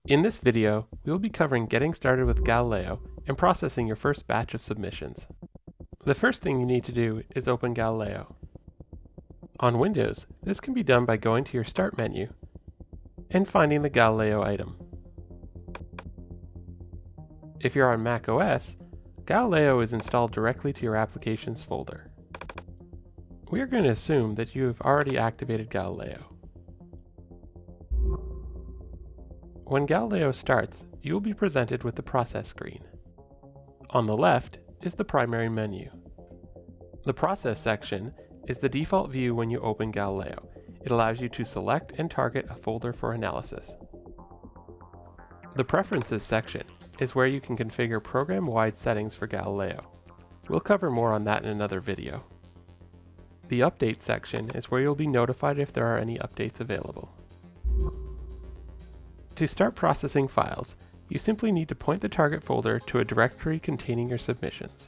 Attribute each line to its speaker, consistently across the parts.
Speaker 1: In this video, we will be covering getting started with Galileo and processing your first batch of submissions. The first thing you need to do is open Galileo. On Windows, this can be done by going to your Start menu and finding the Galileo item. If you're on Mac OS, Galileo is installed directly to your Applications folder. We are going to assume that you have already activated Galileo. When Galileo starts, you will be presented with the process screen. On the left is the primary menu. The process section is the default view when you open Galileo. It allows you to select and target a folder for analysis. The Preferences section is where you can configure program-wide settings for Galileo. We'll cover more on that in another video. The Update section is where you'll be notified if there are any updates available. To start processing files, you simply need to point the target folder to a directory containing your submissions.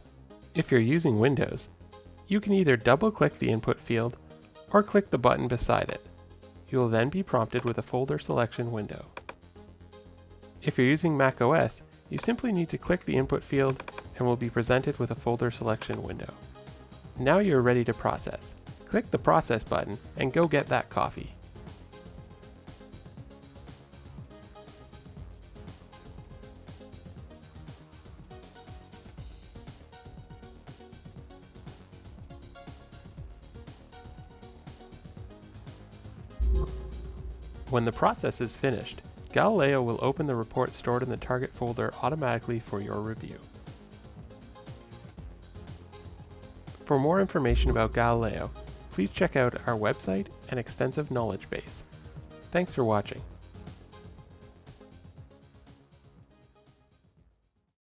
Speaker 1: If you're using Windows, you can either double-click the input field or click the button beside it. You will then be prompted with a folder selection window. If you're using Mac OS, you simply need to click the input field and will be presented with a folder selection window. Now you're ready to process. Click the Process button and go get that coffee. When the process is finished, Galileo will open the report stored in the target folder automatically for your review. For more information about Galileo, please check out our website and extensive knowledge base. Thanks for watching.